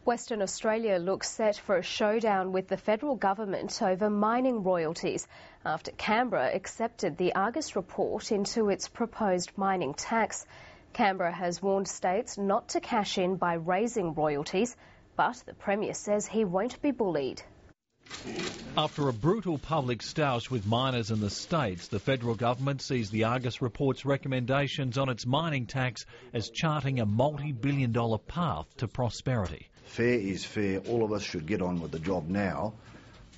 Western Australia looks set for a showdown with the federal government over mining royalties after Canberra accepted the Argus report into its proposed mining tax. Canberra has warned states not to cash in by raising royalties, but the Premier says he won't be bullied. After a brutal public stoush with miners in the states, the federal government sees the Argus report's recommendations on its mining tax as charting a multi-billion-dollar path to prosperity. Fair is fair. All of us should get on with the job now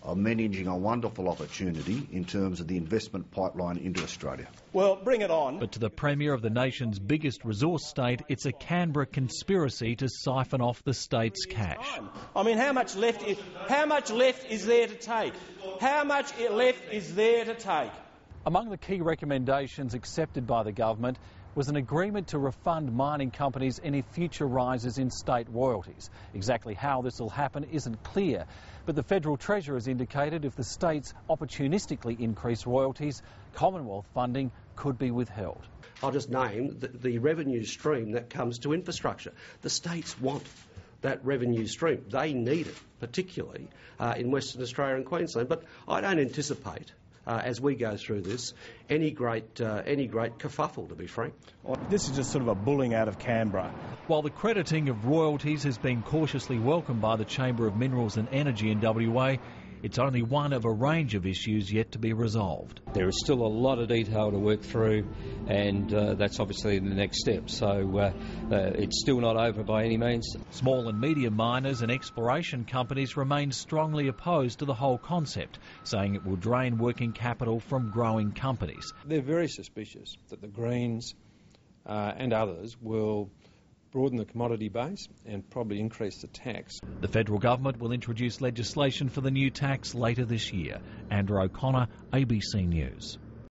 of managing a wonderful opportunity in terms of the investment pipeline into Australia. Well, bring it on. But to the Premier of the nation's biggest resource state, it's a Canberra conspiracy to siphon off the state's cash. I mean, how much left is there to take? How much left is there to take? Among the key recommendations accepted by the government was an agreement to refund mining companies any future rises in state royalties. Exactly how this will happen isn't clear, but the Federal Treasurer has indicated if the states opportunistically increase royalties, Commonwealth funding could be withheld. I'll just name the revenue stream that comes to infrastructure. The states want that revenue stream. They need it, particularly in Western Australia and Queensland. But I don't anticipate, as we go through this, any great kerfuffle, to be frank. This is just sort of a bullying out of Canberra. While the crediting of royalties has been cautiously welcomed by the Chamber of Minerals and Energy in WA, it's only one of a range of issues yet to be resolved. There is still a lot of detail to work through, and that's obviously the next step. So it's still not over by any means. Small and medium miners and exploration companies remain strongly opposed to the whole concept, saying it will drain working capital from growing companies. They're very suspicious that the Greens and others will broaden the commodity base and probably increase the tax. The federal government will introduce legislation for the new tax later this year. Andrew O'Connor, ABC News.